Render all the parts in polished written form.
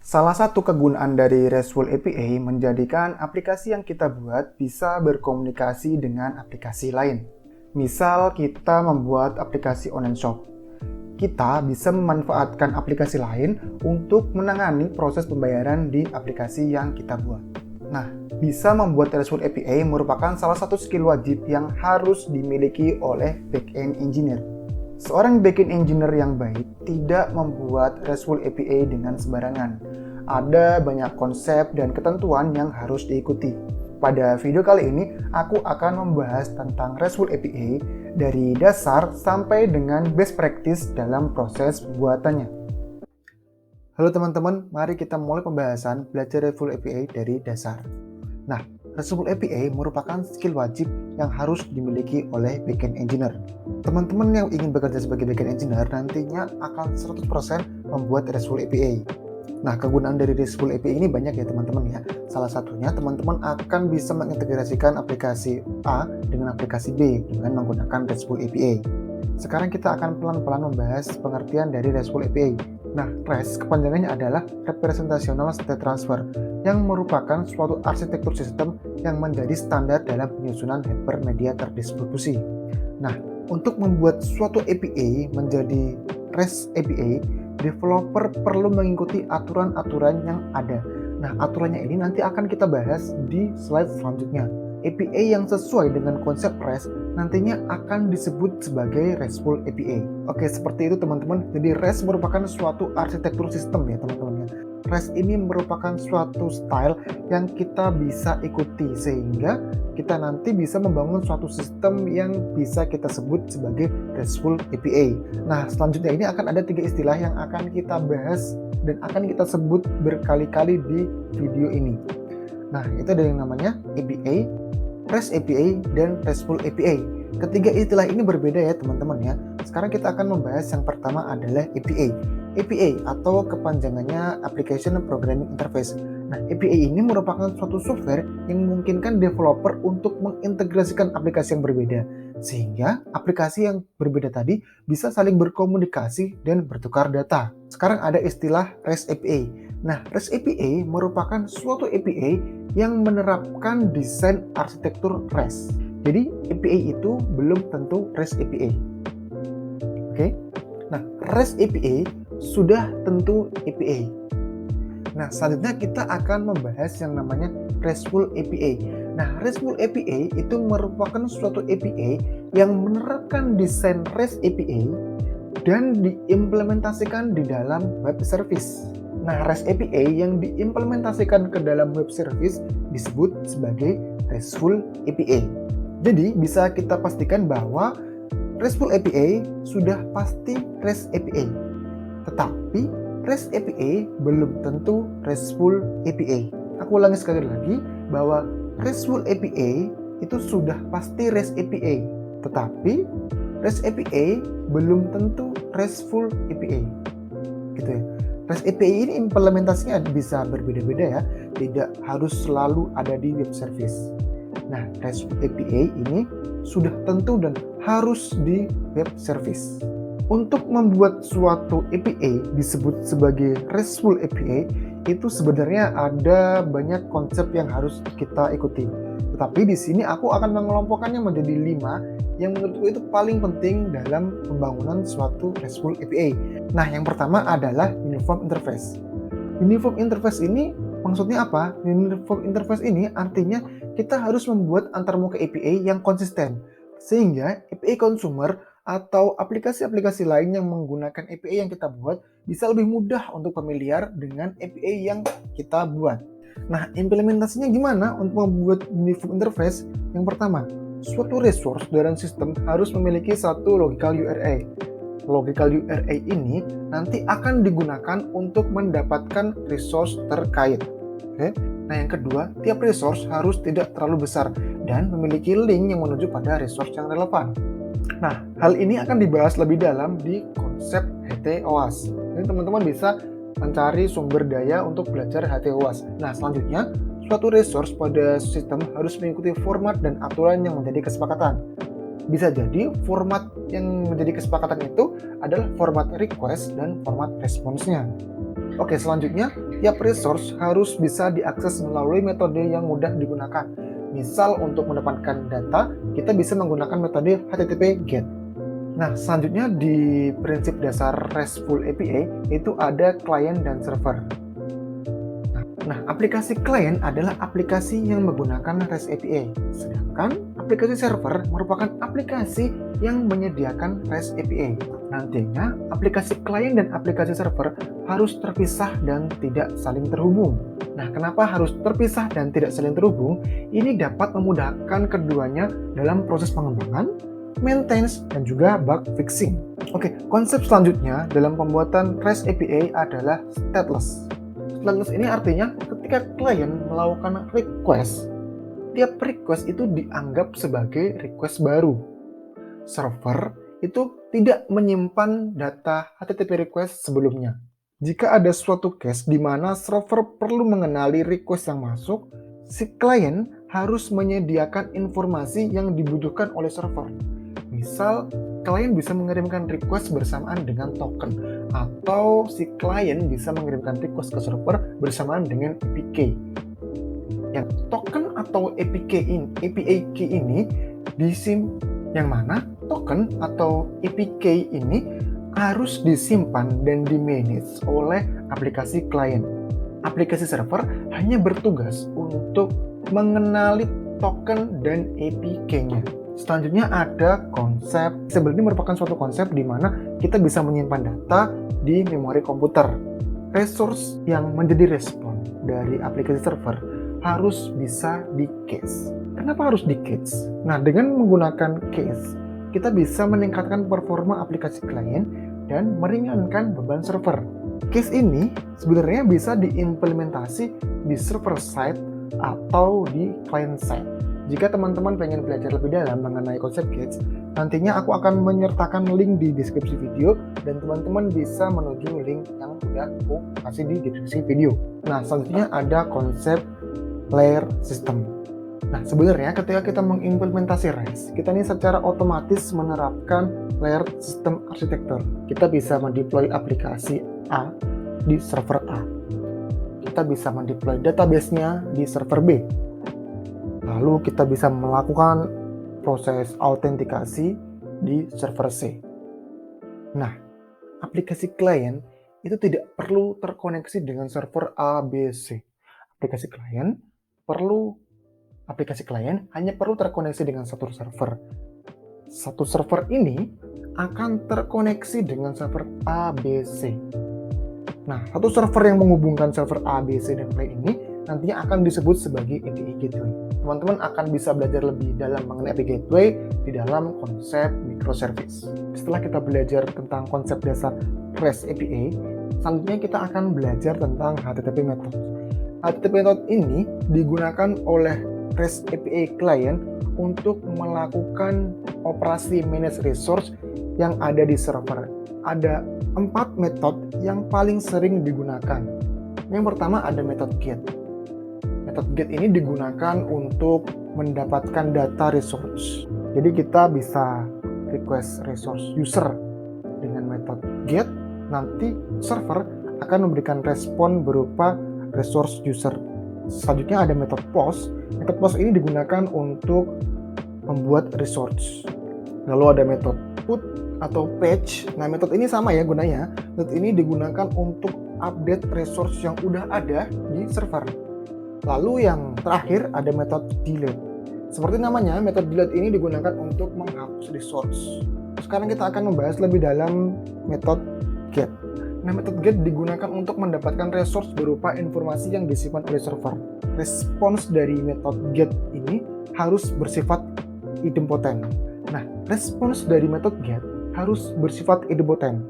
Salah satu kegunaan dari RESTful API menjadikan aplikasi yang kita buat bisa berkomunikasi dengan aplikasi lain. Misal kita membuat aplikasi online shop. Kita bisa memanfaatkan aplikasi lain untuk menangani proses pembayaran di aplikasi yang kita buat. Nah, bisa membuat RESTful API merupakan salah satu skill wajib yang harus dimiliki oleh backend engineer. Seorang backend engineer yang baik tidak membuat RESTful API dengan sembarangan. Ada banyak konsep dan ketentuan yang harus diikuti. Pada video kali ini, aku akan membahas tentang RESTful API dari dasar sampai dengan best practice dalam proses pembuatannya. Halo teman-teman, mari kita mulai pembahasan belajar RESTful API dari dasar. Nah, RESTful API merupakan skill wajib yang harus dimiliki oleh backend engineer. Teman-teman yang ingin bekerja sebagai backend engineer nantinya akan 100% membuat RESTful API. Nah, kegunaan dari RESTful API ini banyak ya teman-teman ya. Salah satunya teman-teman akan bisa mengintegrasikan aplikasi A dengan aplikasi B dengan menggunakan RESTful API. Sekarang kita akan pelan-pelan membahas pengertian dari RESTful API. Nah, REST kepanjangannya adalah Representational State Transfer, yang merupakan suatu arsitektur sistem yang menjadi standar dalam penyusunan hypermedia terdistribusi. Nah, untuk membuat suatu API menjadi REST API, developer perlu mengikuti aturan-aturan yang ada. Nah, aturannya ini nanti akan kita bahas di slide selanjutnya. API yang sesuai dengan konsep REST nantinya akan disebut sebagai RESTful API. Oke, seperti itu teman-teman. Jadi REST merupakan suatu arsitektur sistem ya teman-teman. REST ini merupakan suatu style yang kita bisa ikuti sehingga kita nanti bisa membangun suatu sistem yang bisa kita sebut sebagai RESTful API. Nah, selanjutnya ini akan ada 3 istilah yang akan kita bahas dan akan kita sebut berkali-kali di video ini. Nah, itu ada yang namanya API, REST API, dan RESTful API. Ketiga istilah ini berbeda ya teman-teman ya. Sekarang kita akan membahas yang pertama adalah API. API atau kepanjangannya Application Programming Interface. Nah, API ini merupakan suatu software yang memungkinkan developer untuk mengintegrasikan aplikasi yang berbeda, sehingga aplikasi yang berbeda tadi bisa saling berkomunikasi dan bertukar data. Sekarang ada istilah REST API. Nah, REST API merupakan suatu API yang menerapkan desain arsitektur REST. Jadi, API itu belum tentu REST API. Oke? Nah, REST API sudah tentu API. Nah, selanjutnya kita akan membahas yang namanya RESTful API. Nah, RESTful API itu merupakan suatu API yang menerapkan desain REST API dan diimplementasikan di dalam web service. Nah, REST API yang diimplementasikan ke dalam web service disebut sebagai RESTful API. Jadi, bisa kita pastikan bahwa RESTful API sudah pasti REST API. Tetapi, REST API belum tentu RESTful API. Aku ulangi sekali lagi bahwa RESTful API itu sudah pasti REST API. Tetapi, REST API belum tentu RESTful API. Gitu ya. REST API ini implementasinya bisa berbeda-beda ya, tidak harus selalu ada di web service. Nah, RESTful API ini sudah tentu dan harus di web service. Untuk membuat suatu API disebut sebagai RESTful API, itu sebenarnya ada banyak konsep yang harus kita ikuti. Tetapi di sini aku akan mengelompokkannya menjadi 5 yang menurutku itu paling penting dalam pembangunan suatu RESTful API. Nah, yang pertama adalah Uniform Interface. Uniform Interface ini maksudnya apa? Uniform Interface ini artinya kita harus membuat antarmuka API yang konsisten, sehingga API consumer atau aplikasi-aplikasi lain yang menggunakan API yang kita buat bisa lebih mudah untuk familiar dengan API yang kita buat. Nah, implementasinya gimana untuk membuat uniform interface? Yang pertama, suatu resource dalam sistem harus memiliki satu logical URI. Logical URI ini nanti akan digunakan untuk mendapatkan resource terkait. Oke. Nah, yang kedua, tiap resource harus tidak terlalu besar dan memiliki link yang menuju pada resource yang relevan. Nah, hal ini akan dibahas lebih dalam di konsep HTOAS. Jadi teman-teman bisa mencari sumber daya untuk belajar HTOAS. Nah, selanjutnya, suatu resource pada sistem harus mengikuti format dan aturan yang menjadi kesepakatan. Bisa jadi format yang menjadi kesepakatan itu adalah format request dan format response-nya. Oke, selanjutnya, tiap resource harus bisa diakses melalui metode yang mudah digunakan. Misal untuk mendapatkan data, kita bisa menggunakan metode HTTP GET. Nah, selanjutnya di prinsip dasar RESTful API itu ada client dan server. Nah, aplikasi klien adalah aplikasi yang menggunakan REST API, sedangkan aplikasi server merupakan aplikasi yang menyediakan REST API. Nantinya, aplikasi klien dan aplikasi server harus terpisah dan tidak saling terhubung. Nah, kenapa harus terpisah dan tidak saling terhubung? Ini dapat memudahkan keduanya dalam proses pengembangan, maintenance, dan juga bug fixing. Oke, konsep selanjutnya dalam pembuatan REST API adalah stateless. Stateless ini artinya ketika klien melakukan request, tiap request itu dianggap sebagai request baru. Server itu tidak menyimpan data HTTP request sebelumnya. Jika ada suatu case di mana server perlu mengenali request yang masuk, si klien harus menyediakan informasi yang dibutuhkan oleh server. Misal, klien bisa mengirimkan request bersamaan dengan token, atau si klien bisa mengirimkan request ke server bersamaan dengan API. Yang token atau API key ini yang mana token atau API key ini harus disimpan dan di-manage oleh aplikasi klien. Aplikasi server hanya bertugas untuk mengenali token dan API key-nya. Selanjutnya ada konsep, sebenarnya merupakan suatu konsep di mana kita bisa menyimpan data di memori komputer. Resource yang menjadi respon dari aplikasi server harus bisa di-cache. Kenapa harus di-cache? Nah, dengan menggunakan cache, kita bisa meningkatkan performa aplikasi klien dan meringankan beban server. Cache ini sebenarnya bisa diimplementasi di server side atau di client side. Jika teman-teman pengen belajar lebih dalam mengenai konsep cache, nantinya aku akan menyertakan link di deskripsi video dan teman-teman bisa menuju link yang sudah aku kasih di deskripsi video. Nah, selanjutnya ada konsep layer system. Nah, sebenarnya ketika kita mengimplementasi REST, kita ini secara otomatis menerapkan layer system architecture. Kita bisa mendeploy aplikasi A di server A. Kita bisa mendeploy database-nya di server B. Lalu kita bisa melakukan proses autentikasi di server C. Nah, aplikasi klien itu tidak perlu terkoneksi dengan server A, B, C. Aplikasi klien hanya perlu terkoneksi dengan satu server. Satu server ini akan terkoneksi dengan server A, B, C. Nah, satu server yang menghubungkan server A, B, C, dan klien ini nantinya akan disebut sebagai API Gateway. Teman-teman akan bisa belajar lebih dalam mengenai API Gateway di dalam konsep microservice. Setelah kita belajar tentang konsep dasar REST API, selanjutnya kita akan belajar tentang HTTP method. HTTP method ini digunakan oleh REST API client untuk melakukan operasi manage resource yang ada di server. Ada 4 metode yang paling sering digunakan. Yang pertama ada metode GET. Metode GET ini digunakan untuk mendapatkan data resource. Jadi kita bisa request resource user dengan metode GET, nanti server akan memberikan respon berupa resource user. Selanjutnya ada metode POST. Metode POST ini digunakan untuk membuat resource. Lalu ada metode PUT atau patch. Nah, metode ini sama ya gunanya. Metode ini digunakan untuk update resource yang udah ada di server. Lalu yang terakhir ada metode delete. Seperti namanya, metode delete ini digunakan untuk menghapus resource. Sekarang kita akan membahas lebih dalam metode get. Nah, metode get digunakan untuk mendapatkan resource berupa informasi yang disimpan oleh server. Respons dari metode get ini harus bersifat idempotent. Nah, respons dari metode get harus bersifat idempotent.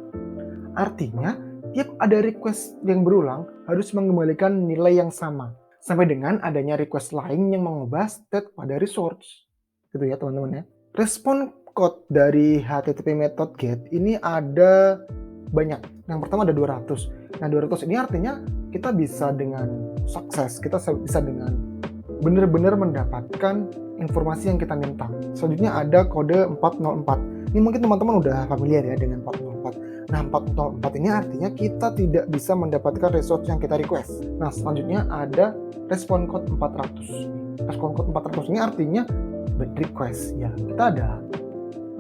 Artinya, tiap ada request yang berulang harus mengembalikan nilai yang sama, sampai dengan adanya request lain yang mengubah state pada resource. Gitu ya teman-teman ya. Respon code dari HTTP method get ini ada banyak. Yang pertama ada 200. Nah, 200 ini artinya kita bisa dengan sukses, kita bisa dengan benar-benar mendapatkan informasi yang kita minta. Selanjutnya ada kode 404. Ini mungkin teman-teman udah familiar ya dengan 404. Nah, 404 ini artinya kita tidak bisa mendapatkan resource yang kita request. Nah, selanjutnya ada respon code 400. Respon code 400 ini artinya bad request. Ya, kita ada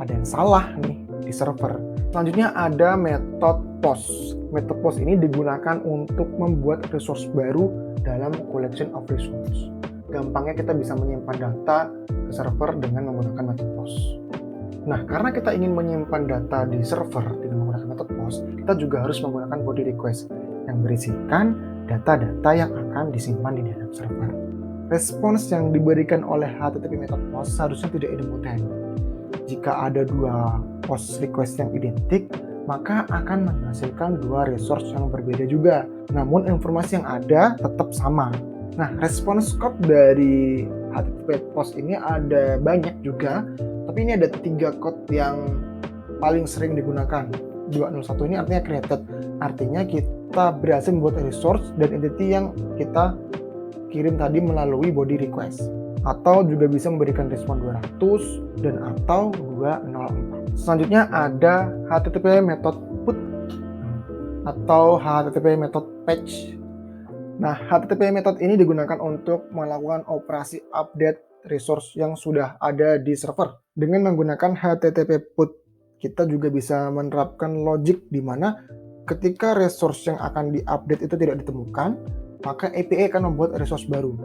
yang salah nih di server. Selanjutnya ada metode post. Metode post ini digunakan untuk membuat resource baru dalam collection of resource. Gampangnya kita bisa menyimpan data ke server dengan menggunakan metode post. Nah, karena kita ingin menyimpan data di server dengan menggunakan metode post, kita juga harus menggunakan body request yang berisikan data-data yang akan disimpan di dalam server. Respons yang diberikan oleh HTTP method post seharusnya tidak idempotent. Jika ada dua post request yang identik, maka akan menghasilkan dua resource yang berbeda juga. Namun informasi yang ada tetap sama. Nah, respons code dari HTTP post ini ada banyak juga, tapi ini ada 3 code yang paling sering digunakan. 201 ini artinya created, artinya kita berhasil membuat resource dan entity yang kita kirim tadi melalui body request. Atau juga bisa memberikan respon 200 dan atau 204. Selanjutnya ada HTTP method put atau HTTP method patch. Nah, HTTP method ini digunakan untuk melakukan operasi update resource yang sudah ada di server. Dengan menggunakan HTTP put, kita juga bisa menerapkan logic di mana ketika resource yang akan diupdate itu tidak ditemukan, maka API akan membuat resource baru.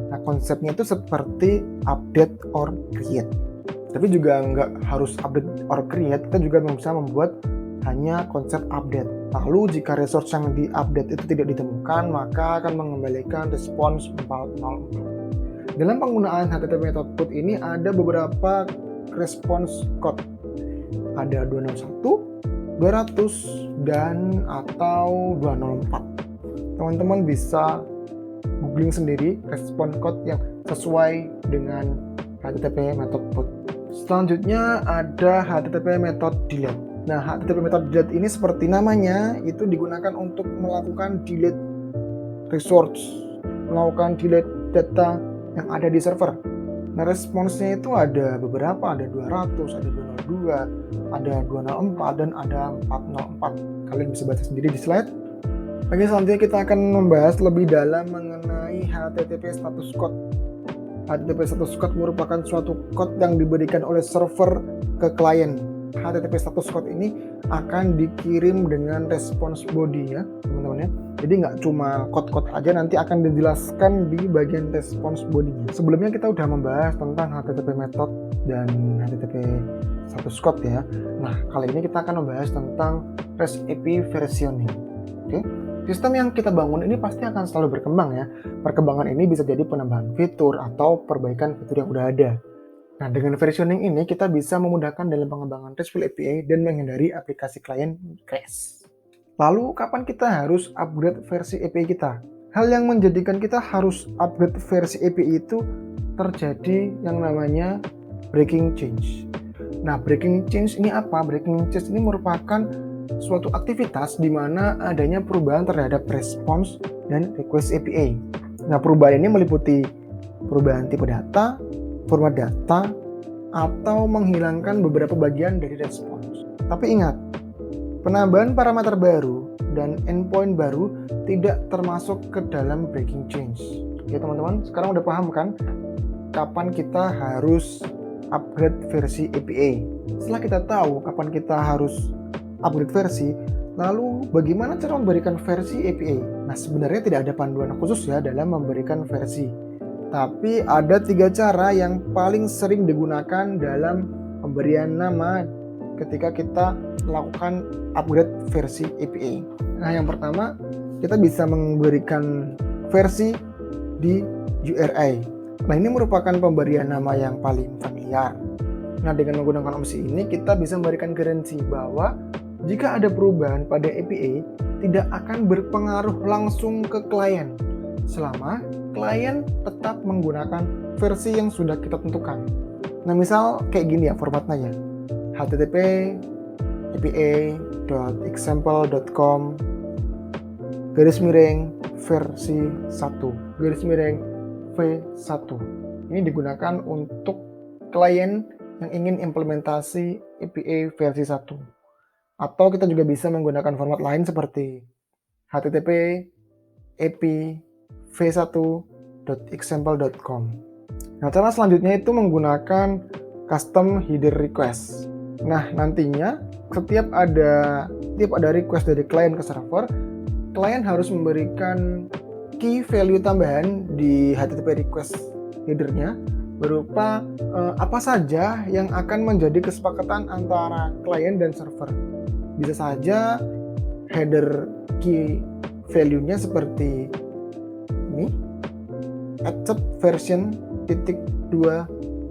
Nah, konsepnya itu seperti update or create. Tapi juga nggak harus update or create, kita juga bisa membuat hanya konsep update. Lalu jika resource yang diupdate itu tidak ditemukan, maka akan mengembalikan respons 404. Dalam penggunaan HTTP method put ini ada beberapa response code. Ada 201, 200, dan atau 204. Teman-teman bisa googling sendiri respon code yang sesuai dengan HTTP method put. Selanjutnya ada HTTP method delete. Nah, HTTP method delete ini seperti namanya, itu digunakan untuk melakukan delete resource, melakukan delete data yang ada di server. Nah, responsnya itu ada beberapa, ada 200, ada 202, ada 204, dan ada 404. Kalian bisa baca sendiri di slide. Oke, selanjutnya kita akan membahas lebih dalam mengenai HTTP status code. HTTP status code merupakan suatu code yang diberikan oleh server ke klien. HTTP status code ini akan dikirim dengan response body ya, teman-teman ya. Jadi nggak cuma code-code aja, nanti akan dijelaskan di bagian response body-nya. Sebelumnya kita udah membahas tentang HTTP method dan HTTP status code ya. Nah, kali ini kita akan membahas tentang REST API versioning. Oke. Sistem yang kita bangun ini pasti akan selalu berkembang ya. Perkembangan ini bisa jadi penambahan fitur atau perbaikan fitur yang udah ada. Nah, dengan versioning ini kita bisa memudahkan dalam pengembangan RESTful API dan menghindari aplikasi klien crash. Lalu, kapan kita harus upgrade versi API kita? Hal yang menjadikan kita harus upgrade versi API itu terjadi yang namanya breaking change. Nah, breaking change ini apa? Breaking change ini merupakan suatu aktivitas di mana adanya perubahan terhadap respons dan request API. Nah, perubahan ini meliputi perubahan tipe data, format data, atau menghilangkan beberapa bagian dari respons. Tapi ingat, penambahan parameter baru dan endpoint baru tidak termasuk ke dalam breaking change. Oke teman-teman, sekarang udah paham kan kapan kita harus upgrade versi API? Setelah kita tahu kapan kita harus upgrade versi, lalu bagaimana cara memberikan versi API? Nah, sebenarnya tidak ada panduan khusus ya dalam memberikan versi. Tapi ada 3 cara yang paling sering digunakan dalam pemberian nama ketika kita melakukan upgrade versi API. Nah, yang pertama, kita bisa memberikan versi di URI. Nah, ini merupakan pemberian nama yang paling familiar. Nah, dengan menggunakan opsi ini, kita bisa memberikan garansi bahwa jika ada perubahan pada API, tidak akan berpengaruh langsung ke klien, selama klien tetap menggunakan versi yang sudah kita tentukan. Nah, misal kayak gini ya formatnya ya. http apa.example.com /versi 1 v1. Ini digunakan untuk klien yang ingin implementasi API versi 1. Atau kita juga bisa menggunakan format lain seperti http api v1.example.com. Nah, cara selanjutnya itu menggunakan custom header request. Nah, nantinya setiap ada request dari klien ke server, klien harus memberikan key value tambahan di HTTP request headernya berupa apa saja yang akan menjadi kesepakatan antara klien dan server. Bisa saja header key value-nya seperti ini, accept version .2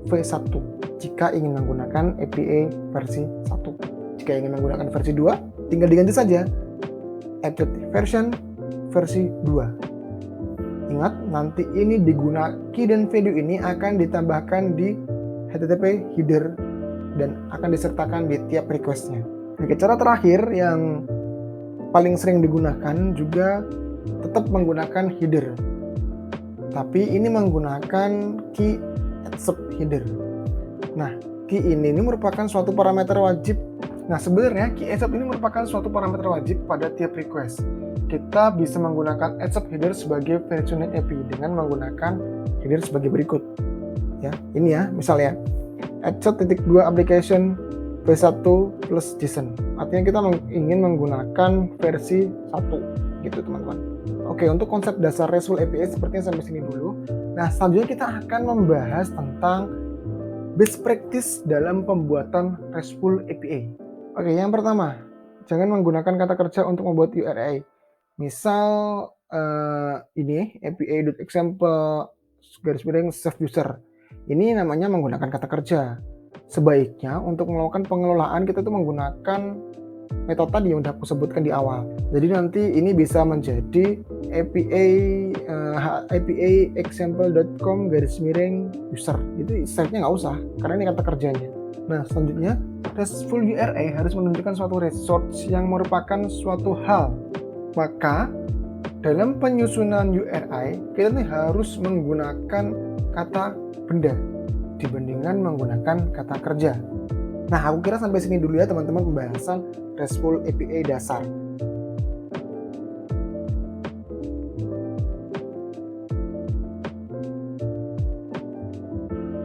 v1 jika ingin menggunakan API versi 1. Jika ingin menggunakan versi 2, tinggal diganti saja accept version versi 2. Ingat, nanti ini key dan value ini akan ditambahkan di HTTP header dan akan disertakan di tiap request-nya. Oke, cara terakhir yang paling sering digunakan juga tetap menggunakan header. Tapi ini menggunakan key accept header. Nah, key ini merupakan suatu parameter wajib. Nah, sebenarnya key accept ini merupakan suatu parameter wajib pada tiap request. Kita bisa menggunakan accept header sebagai versioning API dengan menggunakan header sebagai berikut. Ya, ini ya, misalnya accept.2 application v1 plus JSON. Artinya kita ingin menggunakan versi 1 gitu, teman-teman. Oke, untuk konsep dasar RESTful API sepertinya sampai sini dulu. Nah, selanjutnya kita akan membahas tentang best practice dalam pembuatan RESTful API. Oke, yang pertama, jangan menggunakan kata kerja untuk membuat URI. Misal ini api.example save user. Ini namanya menggunakan kata kerja. Sebaiknya untuk melakukan pengelolaan kita tuh menggunakan metode tadi yang udah aku sebutkan di awal. Jadi nanti ini bisa menjadi API example.com /user. Itu save-nya nggak usah karena ini kata kerjanya. Nah, selanjutnya RESTful URI harus menunjukkan suatu resource yang merupakan suatu hal. Maka dalam penyusunan URI kita nih harus menggunakan kata benda dibandingkan menggunakan kata kerja. Nah, aku kira sampai sini dulu ya teman-teman pembahasan RESTful API dasar.